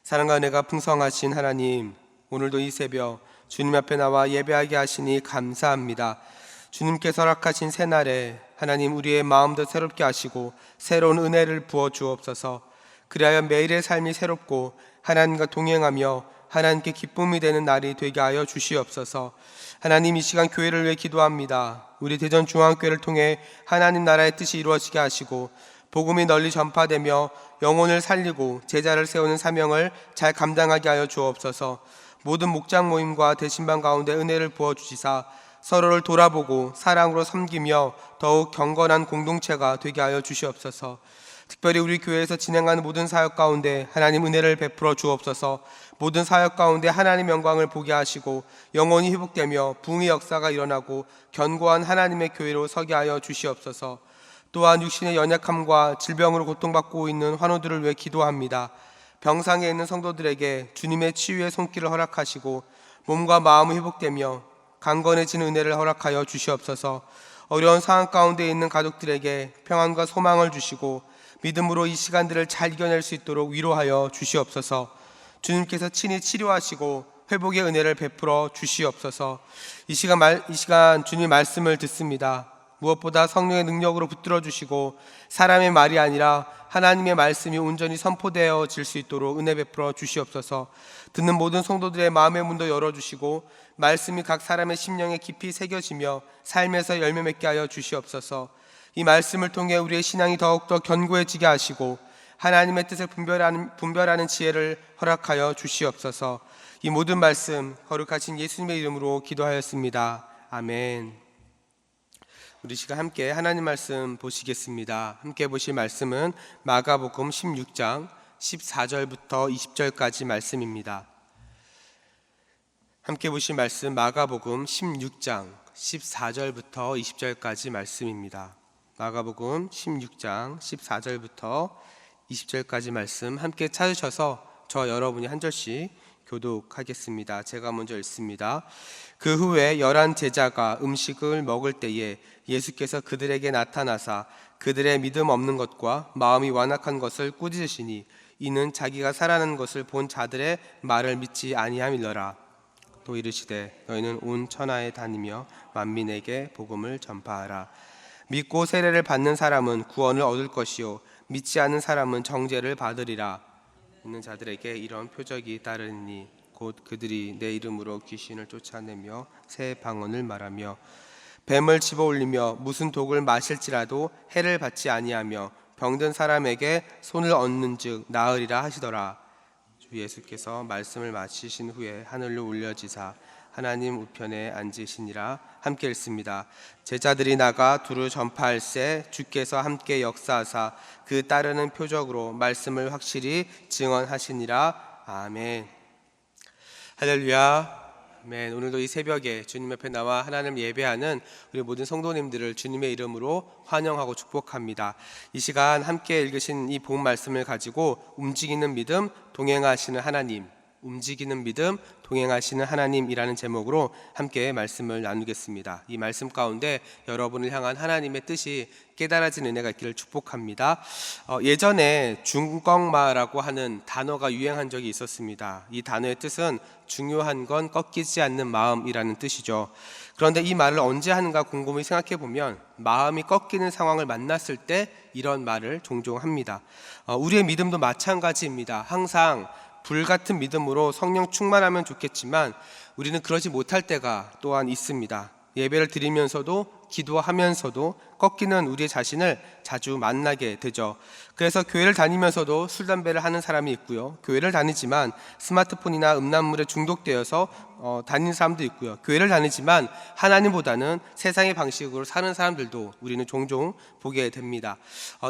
사랑과 은혜가 풍성하신 하나님, 오늘도 이 새벽 주님 앞에 나와 예배하게 하시니 감사합니다. 주님께서 허락하신 새날에 하나님 우리의 마음도 새롭게 하시고 새로운 은혜를 부어 주옵소서. 그리하여 매일의 삶이 새롭고 하나님과 동행하며 하나님께 기쁨이 되는 날이 되게 하여 주시옵소서. 하나님, 이 시간 교회를 위해 기도합니다. 우리 대전중앙교회를 통해 하나님 나라의 뜻이 이루어지게 하시고 복음이 널리 전파되며 영혼을 살리고 제자를 세우는 사명을 잘 감당하게 하여 주옵소서. 모든 목장 모임과 대신방 가운데 은혜를 부어주시사 서로를 돌아보고 사랑으로 섬기며 더욱 경건한 공동체가 되게 하여 주시옵소서. 특별히 우리 교회에서 진행하는 모든 사역 가운데 하나님 은혜를 베풀어 주옵소서. 모든 사역 가운데 하나님 영광을 보게 하시고 영혼이 회복되며 부흥의 역사가 일어나고 견고한 하나님의 교회로 서게 하여 주시옵소서. 또한 육신의 연약함과 질병으로 고통받고 있는 환우들을 위해 기도합니다. 병상에 있는 성도들에게 주님의 치유의 손길을 허락하시고 몸과 마음이 회복되며 강건해지는 은혜를 허락하여 주시옵소서. 어려운 상황 가운데 있는 가족들에게 평안과 소망을 주시고 믿음으로 이 시간들을 잘 이겨낼 수 있도록 위로하여 주시옵소서. 주님께서 친히 치료하시고 회복의 은혜를 베풀어 주시옵소서. 이 시간 주님 말씀을 듣습니다. 무엇보다 성령의 능력으로 붙들어 주시고 사람의 말이 아니라 하나님의 말씀이 온전히 선포되어질 수 있도록 은혜 베풀어 주시옵소서. 듣는 모든 성도들의 마음의 문도 열어주시고 말씀이 각 사람의 심령에 깊이 새겨지며 삶에서 열매 맺게 하여 주시옵소서. 이 말씀을 통해 우리의 신앙이 더욱더 견고해지게 하시고 하나님의 뜻을 분별하는 지혜를 허락하여 주시옵소서. 이 모든 말씀 거룩하신 예수님의 이름으로 기도하였습니다. 아멘. 우리 시간 함께 하나님 말씀 보시겠습니다. 함께 보실 말씀은 마가복음 16장 14절부터 20절까지 말씀입니다. 함께 보실 말씀 마가복음 16장 14절부터 20절까지 말씀입니다. 마가복음 16장 14절부터 20절까지 말씀 함께 찾으셔서 저 여러분이 한 절씩 교독하겠습니다. 제가 먼저 읽습니다. 그 후에 11 제자가 음식을 먹을 때에 예수께서 그들에게 나타나사 그들의 믿음 없는 것과 마음이 완악한 것을 꾸짖으시니 이는 자기가 살아난 것을 본 자들의 말을 믿지 아니함이러라. 또 이르시되 너희는 온 천하에 다니며 만민에게 복음을 전파하라. 믿고 세례를 받는 사람은 구원을 얻을 것이요 믿지 않는 사람은 정죄를 받으리라. 있는 자들에게 이런 표적이 따르니 곧 그들이 내 이름으로 귀신을 쫓아내며 새 방언을 말하며 뱀을 집어올리며 무슨 독을 마실지라도 해를 받지 아니하며 병든 사람에게 손을 얹는즉 나으리라 하시더라. 주 예수께서 말씀을 마치신 후에 하늘로 올려지사 하나님 우편에 앉으시니라. 함께 읽습니다. 제자들이 나가 두루 전파할새 주께서 함께 역사하사 그 따르는 표적으로 말씀을 확실히 증언하시니라. 아멘. 할렐루야. 아멘. 오늘도 이 새벽에 주님 앞에 나와 하나님을 예배하는 우리 모든 성도님들을 주님의 이름으로 환영하고 축복합니다. 이 시간 함께 읽으신 이 본 말씀을 가지고 움직이는 믿음 동행하시는 하나님, 움직이는 믿음 동행하시는 하나님이라는 제목으로 함께 말씀을 나누겠습니다. 이 말씀 가운데 여러분을 향한 하나님의 뜻이 깨달아지는 은혜가 있기를 축복합니다. 예전에 중꺾마라고 하는 단어가 유행한 적이 있었습니다. 이 단어의 뜻은 중요한 건 꺾이지 않는 마음이라는 뜻이죠. 그런데 이 말을 언제 하는가 곰곰이 생각해 보면 마음이 꺾이는 상황을 만났을 때 이런 말을 종종 합니다. 우리의 믿음도 마찬가지입니다. 항상 불같은 믿음으로 성령 충만하면 좋겠지만 우리는 그러지 못할 때가 또한 있습니다. 예배를 드리면서도 기도하면서도 꺾이는 우리의 자신을 자주 만나게 되죠. 그래서 교회를 다니면서도 술, 담배를 하는 사람이 있고요. 교회를 다니지만 스마트폰이나 음란물에 중독되어서 다니는 사람도 있고요. 교회를 다니지만 하나님보다는 세상의 방식으로 사는 사람들도 우리는 종종 보게 됩니다.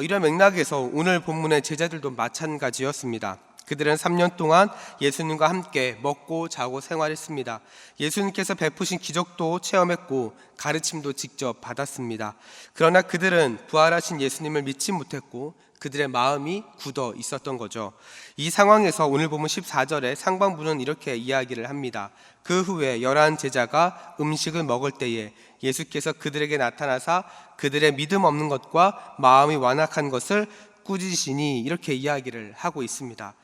이런 맥락에서 오늘 본문의 제자들도 마찬가지였습니다. 그들은 3년 동안 예수님과 함께 먹고 자고 생활했습니다. 예수님께서 베푸신 기적도 체험했고 가르침도 직접 받았습니다. 그러나 그들은 부활하신 예수님을 믿지 못했고 그들의 마음이 굳어 있었던 거죠. 이 상황에서 오늘 보면 14절에 상반부는 이렇게 이야기를 합니다. 그 후에 11 제자가 음식을 먹을 때에 예수께서 그들에게 나타나사 그들의 믿음 없는 것과 마음이 완악한 것을 꾸짖으시니 이렇게 이야기를 하고 있습니다.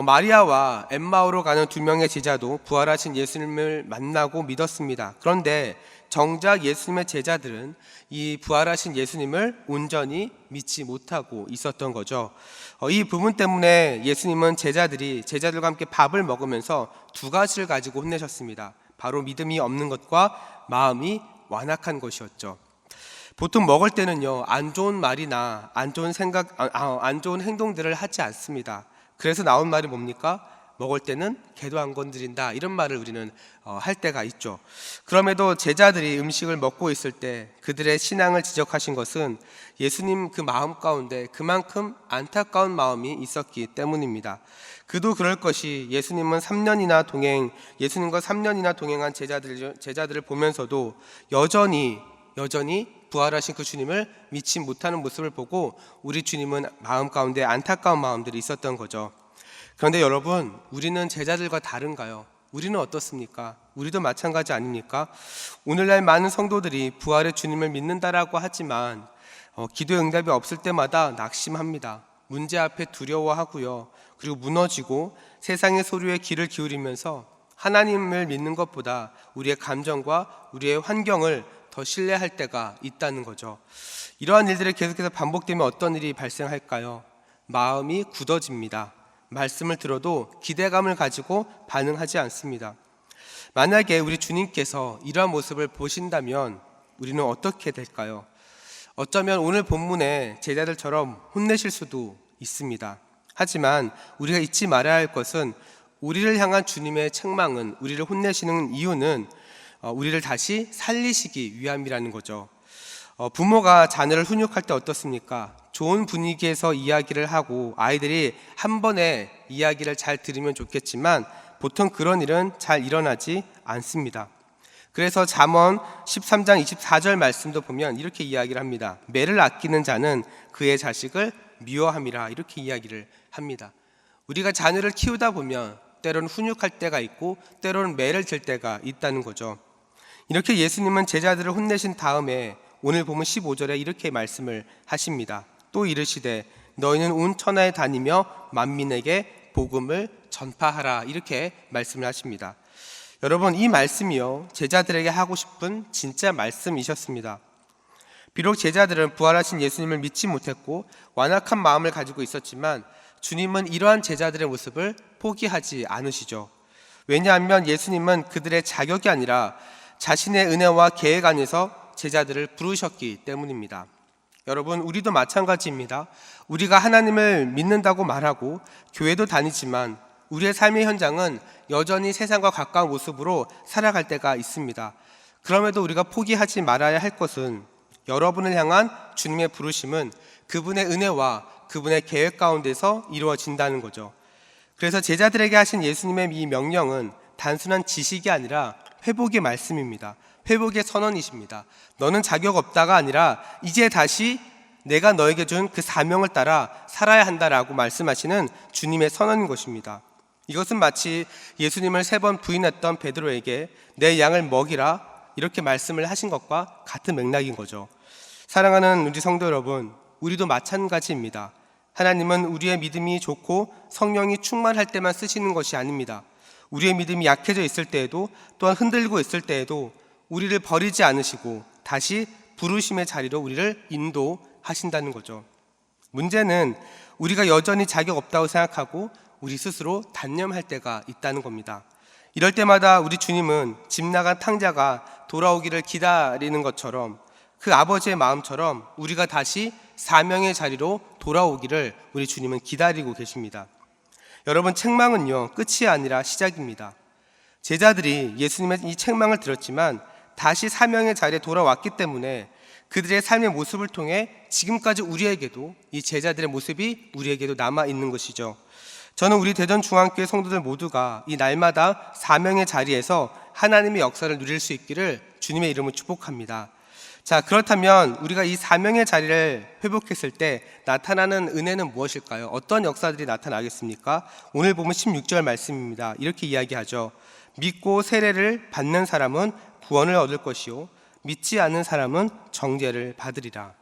마리아와 엠마오로 가는 두 명의 제자도 부활하신 예수님을 만나고 믿었습니다. 그런데 정작 예수님의 제자들은 이 부활하신 예수님을 온전히 믿지 못하고 있었던 거죠. 이 부분 때문에 예수님은 제자들과 함께 밥을 먹으면서 두 가지를 가지고 혼내셨습니다. 바로 믿음이 없는 것과 마음이 완악한 것이었죠. 보통 먹을 때는요, 안 좋은 말이나 안 좋은 행동들을 하지 않습니다. 그래서 나온 말이 뭡니까? 먹을 때는 개도 안 건드린다, 이런 말을 우리는 할 때가 있죠. 그럼에도 제자들이 음식을 먹고 있을 때 그들의 신앙을 지적하신 것은 예수님 그 마음 가운데 그만큼 안타까운 마음이 있었기 때문입니다. 그도 그럴 것이 예수님과 3년이나 동행한 제자들을 보면서도 여전히 부활하신 그 주님을 믿지 못하는 모습을 보고 우리 주님은 마음 가운데 안타까운 마음들이 있었던 거죠. 그런데 여러분, 우리는 제자들과 다른가요? 우리는 어떻습니까? 우리도 마찬가지 아닙니까? 오늘날 많은 성도들이 부활의 주님을 믿는다라고 하지만 기도의 응답이 없을 때마다 낙심합니다. 문제 앞에 두려워하고요. 그리고 무너지고 세상의 소리에 귀를 기울이면서 하나님을 믿는 것보다 우리의 감정과 우리의 환경을 더 신뢰할 때가 있다는 거죠. 이러한 일들이 계속해서 반복되면 어떤 일이 발생할까요? 마음이 굳어집니다. 말씀을 들어도 기대감을 가지고 반응하지 않습니다. 만약에 우리 주님께서 이러한 모습을 보신다면 우리는 어떻게 될까요? 어쩌면 오늘 본문의 제자들처럼 혼내실 수도 있습니다. 하지만 우리가 잊지 말아야 할 것은 우리를 향한 주님의 책망은, 우리를 혼내시는 이유는 우리를 다시 살리시기 위함이라는 거죠. 부모가 자녀를 훈육할 때 어떻습니까? 좋은 분위기에서 이야기를 하고 아이들이 한 번에 이야기를 잘 들으면 좋겠지만 보통 그런 일은 잘 일어나지 않습니다. 그래서 잠언 13장 24절 말씀도 보면 이렇게 이야기를 합니다. 매를 아끼는 자는 그의 자식을 미워함이라, 이렇게 이야기를 합니다. 우리가 자녀를 키우다 보면 때로는 훈육할 때가 있고 때로는 매를 들 때가 있다는 거죠. 이렇게 예수님은 제자들을 혼내신 다음에 오늘 보면 15절에 이렇게 말씀을 하십니다. 또 이르시되 너희는 온 천하에 다니며 만민에게 복음을 전파하라, 이렇게 말씀을 하십니다. 여러분, 이 말씀이요, 제자들에게 하고 싶은 진짜 말씀이셨습니다. 비록 제자들은 부활하신 예수님을 믿지 못했고 완악한 마음을 가지고 있었지만 주님은 이러한 제자들의 모습을 포기하지 않으시죠. 왜냐하면 예수님은 그들의 자격이 아니라 자신의 은혜와 계획 안에서 제자들을 부르셨기 때문입니다. 여러분, 우리도 마찬가지입니다. 우리가 하나님을 믿는다고 말하고 교회도 다니지만 우리의 삶의 현장은 여전히 세상과 가까운 모습으로 살아갈 때가 있습니다. 그럼에도 우리가 포기하지 말아야 할 것은 여러분을 향한 주님의 부르심은 그분의 은혜와 그분의 계획 가운데서 이루어진다는 거죠. 그래서 제자들에게 하신 예수님의 이 명령은 단순한 지식이 아니라 회복의 말씀입니다. 회복의 선언이십니다. 너는 자격 없다가 아니라 이제 다시 내가 너에게 준 그 사명을 따라 살아야 한다라고 말씀하시는 주님의 선언인 것입니다. 이것은 마치 예수님을 3번 부인했던 베드로에게 내 양을 먹이라, 이렇게 말씀을 하신 것과 같은 맥락인 거죠. 사랑하는 우리 성도 여러분, 우리도 마찬가지입니다. 하나님은 우리의 믿음이 좋고 성령이 충만할 때만 쓰시는 것이 아닙니다. 우리의 믿음이 약해져 있을 때에도, 또한 흔들리고 있을 때에도 우리를 버리지 않으시고 다시 부르심의 자리로 우리를 인도하신다는 거죠. 문제는 우리가 여전히 자격 없다고 생각하고 우리 스스로 단념할 때가 있다는 겁니다. 이럴 때마다 우리 주님은 집 나간 탕자가 돌아오기를 기다리는 것처럼, 그 아버지의 마음처럼 우리가 다시 사명의 자리로 돌아오기를 우리 주님은 기다리고 계십니다. 여러분, 책망은요, 끝이 아니라 시작입니다. 제자들이 예수님의 이 책망을 들었지만 다시 사명의 자리에 돌아왔기 때문에 그들의 삶의 모습을 통해 지금까지 우리에게도, 이 제자들의 모습이 우리에게도 남아있는 것이죠. 저는 우리 대전중앙교회 성도들 모두가 이 날마다 사명의 자리에서 하나님의 역사를 누릴 수 있기를 주님의 이름으로 축복합니다. 자, 그렇다면 우리가 이 사명의 자리를 회복했을 때 나타나는 은혜는 무엇일까요? 어떤 역사들이 나타나겠습니까? 오늘 보면 16절 말씀입니다. 이렇게 이야기하죠. 믿고 세례를 받는 사람은 구원을 얻을 것이요 믿지 않는 사람은 정죄를 받으리라.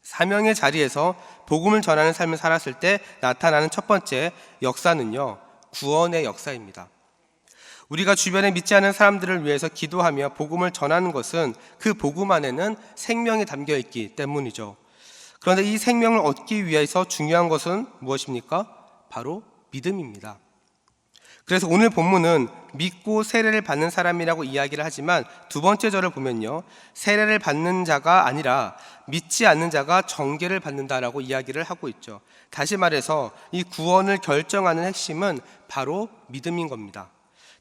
사명의 자리에서 복음을 전하는 삶을 살았을 때 나타나는 첫 번째 역사는요, 구원의 역사입니다. 우리가 주변에 믿지 않는 사람들을 위해서 기도하며 복음을 전하는 것은 그 복음 안에는 생명이 담겨 있기 때문이죠. 그런데 이 생명을 얻기 위해서 중요한 것은 무엇입니까? 바로 믿음입니다. 그래서 오늘 본문은 믿고 세례를 받는 사람이라고 이야기를 하지만 두 번째 절을 보면요, 세례를 받는 자가 아니라 믿지 않는 자가 정죄를 받는다라고 이야기를 하고 있죠. 다시 말해서 이 구원을 결정하는 핵심은 바로 믿음인 겁니다.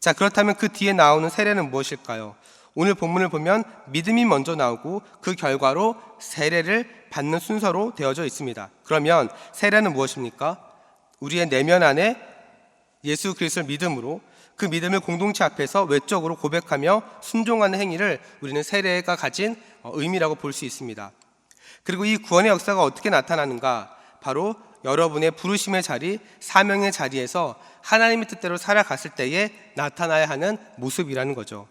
자, 그렇다면 그 뒤에 나오는 세례는 무엇일까요? 오늘 본문을 보면 믿음이 먼저 나오고 그 결과로 세례를 받는 순서로 되어져 있습니다. 그러면 세례는 무엇입니까? 우리의 내면 안에 예수 그리스도를 믿음으로 그 믿음을 공동체 앞에서 외적으로 고백하며 순종하는 행위를 우리는 세례가 가진 의미라고 볼 수 있습니다. 그리고 이 구원의 역사가 어떻게 나타나는가? 바로 여러분의 부르심의 자리, 사명의 자리에서 하나님의 뜻대로 살아갔을 때에 나타나야 하는 모습이라는 거죠.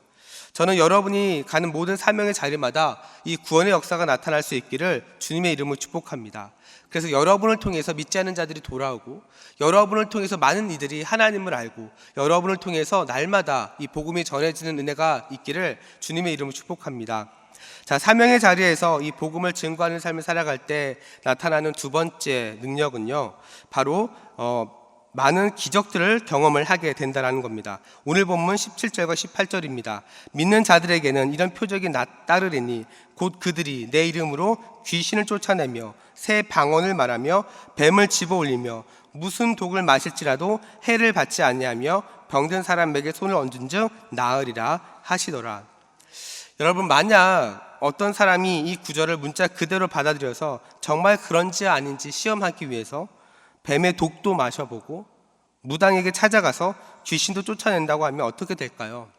저는 여러분이 가는 모든 사명의 자리마다 이 구원의 역사가 나타날 수 있기를 주님의 이름으로 축복합니다. 그래서 여러분을 통해서 믿지 않는 자들이 돌아오고, 여러분을 통해서 많은 이들이 하나님을 알고, 여러분을 통해서 날마다 이 복음이 전해지는 은혜가 있기를 주님의 이름으로 축복합니다. 자, 사명의 자리에서 이 복음을 증거하는 삶을 살아갈 때 나타나는 두 번째 능력은요, 바로 많은 기적들을 경험을 하게 된다는 겁니다. 오늘 본문 17절과 18절입니다. 믿는 자들에게는 이런 표적이 따르리니 곧 그들이 내 이름으로 귀신을 쫓아내며 새 방언을 말하며 뱀을 집어올리며 무슨 독을 마실지라도 해를 받지 아니하며 병든 사람에게 손을 얹은 즉 나으리라 하시더라. 여러분, 만약 어떤 사람이 이 구절을 문자 그대로 받아들여서 정말 그런지 아닌지 시험하기 위해서 뱀의 독도 마셔보고 무당에게 찾아가서 귀신도 쫓아낸다고 하면 어떻게 될까요?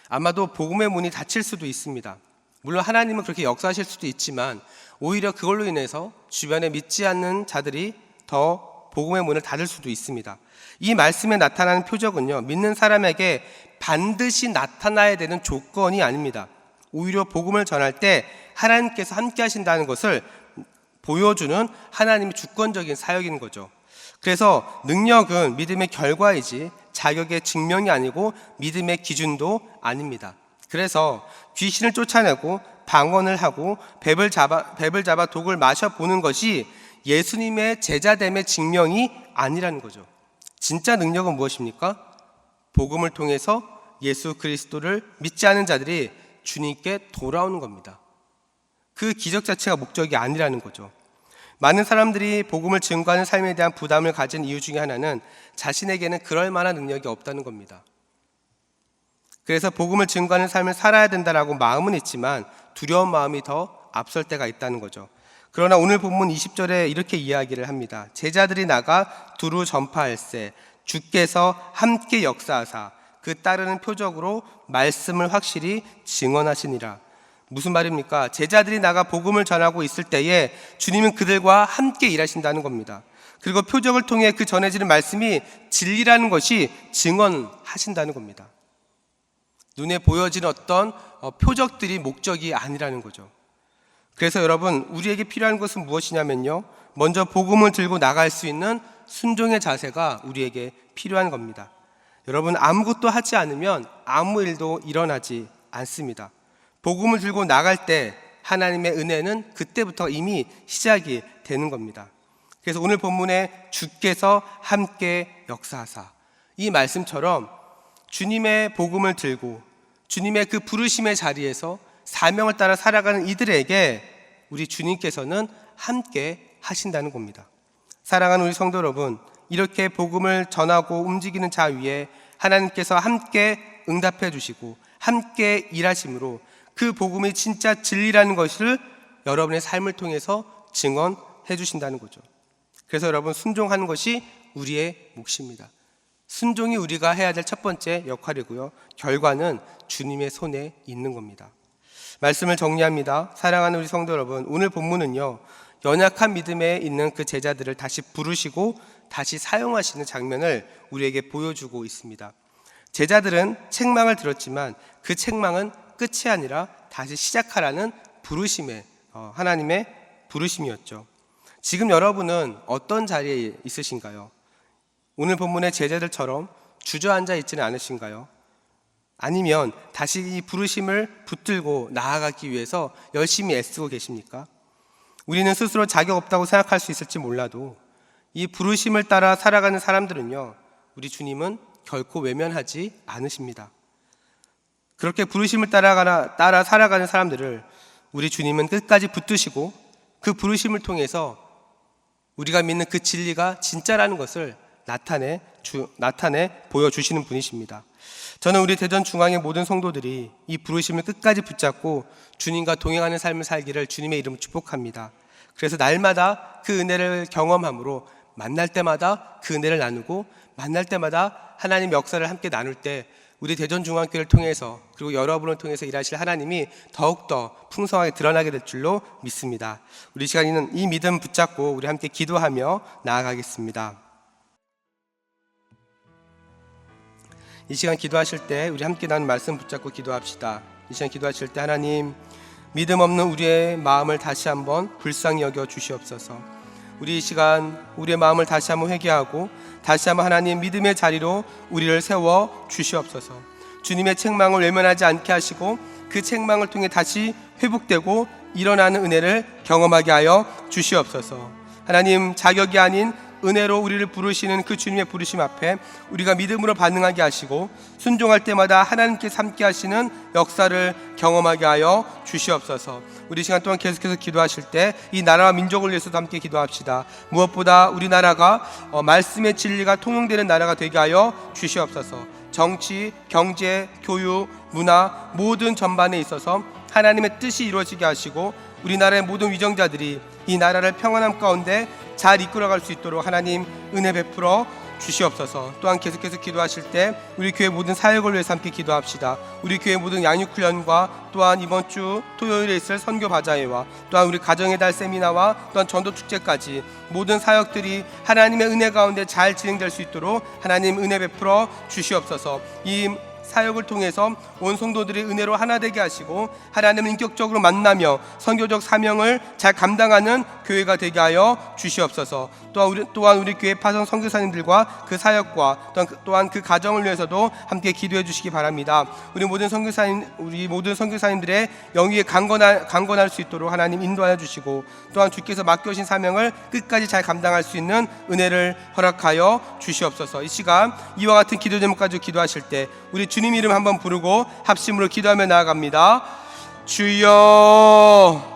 아마도 복음의 문이 닫힐 수도 있습니다. 물론 하나님은 그렇게 역사하실 수도 있지만 오히려 그걸로 인해서 주변에 믿지 않는 자들이 더 복음의 문을 닫을 수도 있습니다. 이 말씀에 나타나는 표적은요, 믿는 사람에게 반드시 나타나야 되는 조건이 아닙니다. 오히려 복음을 전할 때 하나님께서 함께 하신다는 것을 보여주는 하나님의 주권적인 사역인 거죠. 그래서 능력은 믿음의 결과이지 자격의 증명이 아니고 믿음의 기준도 아닙니다. 그래서 귀신을 쫓아내고 방언을 하고 뱀을 잡아 독을 마셔보는 것이 예수님의 제자됨의 증명이 아니라는 거죠. 진짜 능력은 무엇입니까? 복음을 통해서 예수 그리스도를 믿지 않은 자들이 주님께 돌아오는 겁니다. 그 기적 자체가 목적이 아니라는 거죠. 많은 사람들이 복음을 증거하는 삶에 대한 부담을 가진 이유 중에 하나는 자신에게는 그럴 만한 능력이 없다는 겁니다. 그래서 복음을 증거하는 삶을 살아야 된다라고 마음은 있지만 두려운 마음이 더 앞설 때가 있다는 거죠. 그러나 오늘 본문 20절에 이렇게 이야기를 합니다. 제자들이 나가 두루 전파할세 주께서 함께 역사하사 그 따르는 표적으로 말씀을 확실히 증언하시니라. 무슨 말입니까? 제자들이 나가 복음을 전하고 있을 때에 주님은 그들과 함께 일하신다는 겁니다. 그리고 표적을 통해 그 전해지는 말씀이 진리라는 것이 증언하신다는 겁니다. 눈에 보여지는 어떤 표적들이 목적이 아니라는 거죠. 그래서 여러분, 우리에게 필요한 것은 무엇이냐면요, 먼저 복음을 들고 나갈 수 있는 순종의 자세가 우리에게 필요한 겁니다. 여러분, 아무것도 하지 않으면 아무 일도 일어나지 않습니다. 복음을 들고 나갈 때 하나님의 은혜는 그때부터 이미 시작이 되는 겁니다. 그래서 오늘 본문에 주께서 함께 역사하사, 이 말씀처럼 주님의 복음을 들고 주님의 그 부르심의 자리에서 사명을 따라 살아가는 이들에게 우리 주님께서는 함께 하신다는 겁니다. 사랑하는 우리 성도 여러분, 이렇게 복음을 전하고 움직이는 자 위에 하나님께서 함께 응답해 주시고 함께 일하심으로 그 복음이 진짜 진리라는 것을 여러분의 삶을 통해서 증언해 주신다는 거죠. 그래서 여러분, 순종하는 것이 우리의 몫입니다. 순종이 우리가 해야 될 첫 번째 역할이고요, 결과는 주님의 손에 있는 겁니다. 말씀을 정리합니다. 사랑하는 우리 성도 여러분, 오늘 본문은요, 연약한 믿음에 있는 그 제자들을 다시 부르시고 다시 사용하시는 장면을 우리에게 보여주고 있습니다. 제자들은 책망을 들었지만 그 책망은 끝이 아니라 다시 시작하라는 부르심의 하나님의 부르심이었죠. 지금 여러분은 어떤 자리에 있으신가요? 오늘 본문의 제자들처럼 주저앉아 있지는 않으신가요? 아니면 다시 이 부르심을 붙들고 나아가기 위해서 열심히 애쓰고 계십니까? 우리는 스스로 자격 없다고 생각할 수 있을지 몰라도 이 부르심을 따라 살아가는 사람들은요, 우리 주님은 결코 외면하지 않으십니다. 그렇게 부르심을 따라 살아가는 사람들을 우리 주님은 끝까지 붙드시고 그 부르심을 통해서 우리가 믿는 그 진리가 진짜라는 것을 나타내 보여주시는 분이십니다. 저는 우리 대전중앙의 모든 성도들이 이 부르심을 끝까지 붙잡고 주님과 동행하는 삶을 살기를 주님의 이름으로 축복합니다. 그래서 날마다 그 은혜를 경험함으로 만날 때마다 그 은혜를 나누고 만날 때마다 하나님 역사를 함께 나눌 때 우리 대전중앙교회를 통해서 그리고 여러분을 통해서 일하실 하나님이 더욱더 풍성하게 드러나게 될 줄로 믿습니다. 우리 시간에는 이 믿음 붙잡고 우리 함께 기도하며 나아가겠습니다. 이 시간 기도하실 때 우리 함께 나눈 말씀 붙잡고 기도합시다. 이 시간 기도하실 때 하나님, 믿음 없는 우리의 마음을 다시 한번 불쌍히 여겨 주시옵소서. 우리 이 시간 우리의 마음을 다시 한번 회개하고 다시 한번 하나님 믿음의 자리로 우리를 세워 주시옵소서. 주님의 책망을 외면하지 않게 하시고 그 책망을 통해 다시 회복되고 일어나는 은혜를 경험하게 하여 주시옵소서. 하나님, 자격이 아닌 은혜로 우리를 부르시는 그 주님의 부르심 앞에 우리가 믿음으로 반응하게 하시고 순종할 때마다 하나님께서 함께 하시는 역사를 경험하게 하여 주시옵소서. 우리 시간 동안 계속해서 기도하실 때 이 나라와 민족을 위해서도 함께 기도합시다. 무엇보다 우리나라가 말씀의 진리가 통용되는 나라가 되게 하여 주시옵소서. 정치, 경제, 교육, 문화 모든 전반에 있어서 하나님의 뜻이 이루어지게 하시고 우리나라의 모든 위정자들이 이 나라를 평안함 가운데 잘 이끌어갈 수 있도록 하나님 은혜 베풀어 주시옵소서. 또한 계속해서 기도하실 때 우리 교회 모든 사역을 위해서 함께 기도합시다. 우리 교회 모든 양육훈련과 또한 이번 주 토요일에 있을 선교 바자회와 또한 우리 가정의 달 세미나와 또한 전도축제까지 모든 사역들이 하나님의 은혜 가운데 잘 진행될 수 있도록 하나님 은혜 베풀어 주시옵소서. 이 사역을 통해서 온 성도들이 은혜로 하나 되게 하시고 하나님을 인격적으로 만나며 선교적 사명을 잘 감당하는 교회가 되게 하여 주시옵소서. 또한 우리 교회 파송 선교사님들과 그 사역과 또한 그 가정을 위해서도 함께 기도해 주시기 바랍니다. 우리 모든 선교사님들의 영위에 강건할 수 있도록 하나님 인도하여 주시고 또한 주께서 맡겨주신 사명을 끝까지 잘 감당할 수 있는 은혜를 허락하여 주시옵소서. 이 시간 이와 같은 기도 제목까지 기도하실 때 우리 주님 이름 한번 부르고 합심으로 기도하며 나아갑니다. 주여,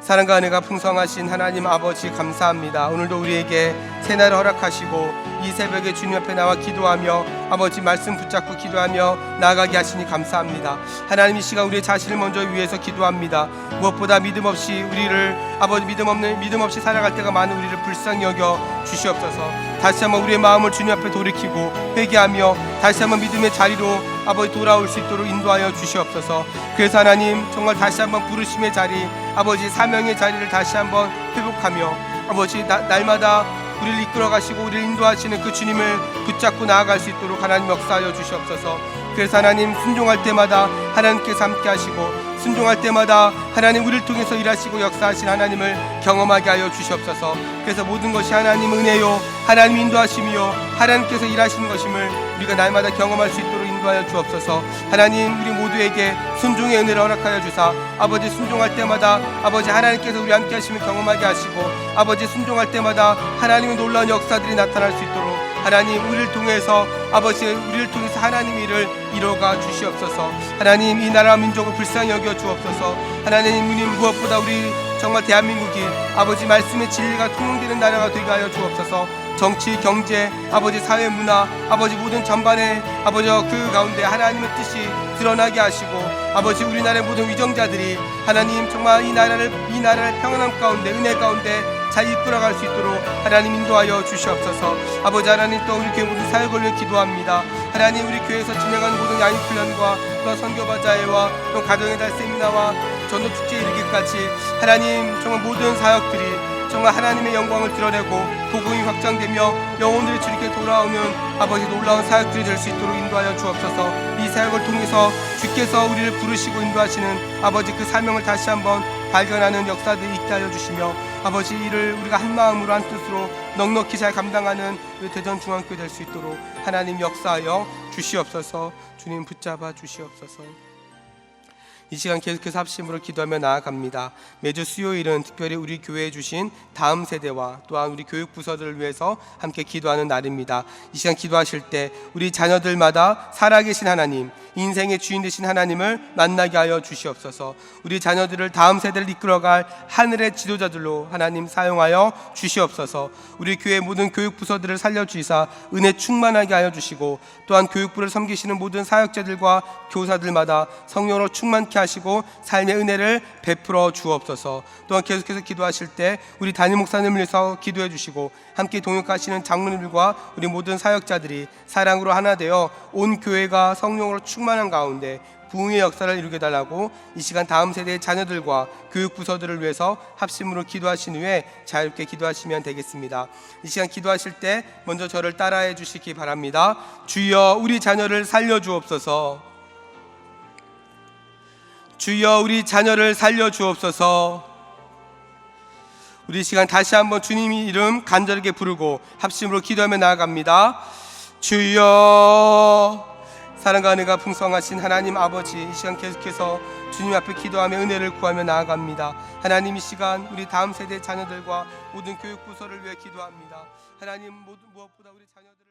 사랑과 은혜가 풍성하신 하나님 아버지 감사합니다. 오늘도 우리에게 새날을 허락하시고 이 새벽에 주님 앞에 나와 기도하며 아버지 말씀 붙잡고 기도하며 나아가게 하시니 감사합니다. 하나님, 이 시간 우리의 자신을 먼저 위해서 기도합니다. 무엇보다 믿음 없이 우리를 아버지 믿음 없이 살아갈 때가 많은 우리를 불쌍히 여겨 주시옵소서. 다시 한번 우리의 마음을 주님 앞에 돌이키고 회개하며 다시 한번 믿음의 자리로 아버지 돌아올 수 있도록 인도하여 주시옵소서. 그래서 하나님, 정말 다시 한번 부르심의 자리, 아버지 사명의 자리를 다시 한번 회복하며 아버지 날마다 우리를 이끌어 가시고 우리를 인도하시는 그 주님을 붙잡고 나아갈 수 있도록 하나님 역사하여 주시옵소서. 그래서 하나님, 순종할 때마다 하나님께서 함께 하시고 순종할 때마다 하나님 우리를 통해서 일하시고 역사하신 하나님을 경험하게 하여 주시옵소서. 그래서 모든 것이 하나님 은혜요 하나님 인도하심이요 하나님께서 일하시는 것임을 우리가 날마다 경험할 수 있도록 인도하여 주옵소서. 하나님, 우리 모두에게 순종의 은혜를 허락하여 주사 아버지 순종할 때마다 아버지 하나님께서 우리 함께 하심을 경험하게 하시고 아버지 순종할 때마다 하나님의 놀라운 역사들이 나타날 수 있도록 하나님 우리를 통해서 하나님 일을 이루어가 주시옵소서. 하나님, 이 나라와 민족을 불쌍히 여겨 주옵소서. 하나님, 무엇보다 우리 정말 대한민국이 아버지 말씀의 진리가 통용되는 나라가 되게 하여 주옵소서. 정치, 경제, 아버지 사회, 문화, 아버지 모든 전반에 아버지 그 가운데 하나님의 뜻이 드러나게 하시고 아버지 우리나라의 모든 위정자들이 하나님 정말 이 나라를 평안함 가운데 은혜 가운데 잘 이끌어갈 수 있도록 하나님 인도하여 주시옵소서. 아버지 하나님, 또 우리 교회 모든 사역을 위해 기도합니다. 하나님, 우리 교회에서 진행하는 모든 양육훈련과 또 선교바자회와 또 가정의 달 세미나와 전도축제에 이르기까지 하나님 정말 모든 사역들이 정말 하나님의 영광을 드러내고 복음이 확장되며 영혼들이 주님께 돌아오는 아버지 놀라운 사역들이 될 수 있도록 인도하여 주옵소서. 이 사역을 통해서 주께서 우리를 부르시고 인도하시는 아버지 그 사명을 다시 한번 발견하는 역사들이 있게 하여 주시며 아버지, 이를 우리가 한 마음으로 한 뜻으로 넉넉히 잘 감당하는 우리 대전중앙교회 될 수 있도록 하나님 역사하여 주시옵소서. 주님 붙잡아 주시옵소서. 이 시간 계속해서 합심으로 기도하며 나아갑니다. 매주 수요일은 특별히 우리 교회에 주신 다음 세대와 또한 우리 교육부서들을 위해서 함께 기도하는 날입니다. 이 시간 기도하실 때 우리 자녀들마다 살아계신 하나님, 인생의 주인 되신 하나님을 만나게 하여 주시옵소서. 우리 자녀들을 다음 세대를 이끌어갈 하늘의 지도자들로 하나님 사용하여 주시옵소서. 우리 교회 모든 교육부서들을 살려주시사 은혜 충만하게 하여 주시고, 또한 교육부를 섬기시는 모든 사역자들과 교사들마다 성령으로 충만케 하시고 삶의 은혜를 베풀어 주옵소서. 또한 계속해서 기도하실 때 우리 담임 목사님을 위해서 기도해 주시고, 함께 동역하시는 장로님들과 우리 모든 사역자들이 사랑으로 하나 되어 온 교회가 성령으로 충만한 가운데 부흥의 역사를 이루게 달라고 이 시간 다음 세대의 자녀들과 교육부서들을 위해서 합심으로 기도하신 후에 자유롭게 기도하시면 되겠습니다. 이 시간 기도하실 때 먼저 저를 따라해 주시기 바랍니다. 주여, 우리 자녀를 살려주옵소서. 주여, 우리 자녀를 살려주옵소서. 우리 시간 다시 한번 주님의 이름 간절하게 부르고 합심으로 기도하며 나아갑니다. 주여. 사랑과 은혜가 풍성하신 하나님 아버지, 이 시간 계속해서 주님 앞에 기도하며 은혜를 구하며 나아갑니다. 하나님, 이 시간 우리 다음 세대 자녀들과 모든 교육부서를 위해 기도합니다. 하나님, 무엇보다 우리 자녀들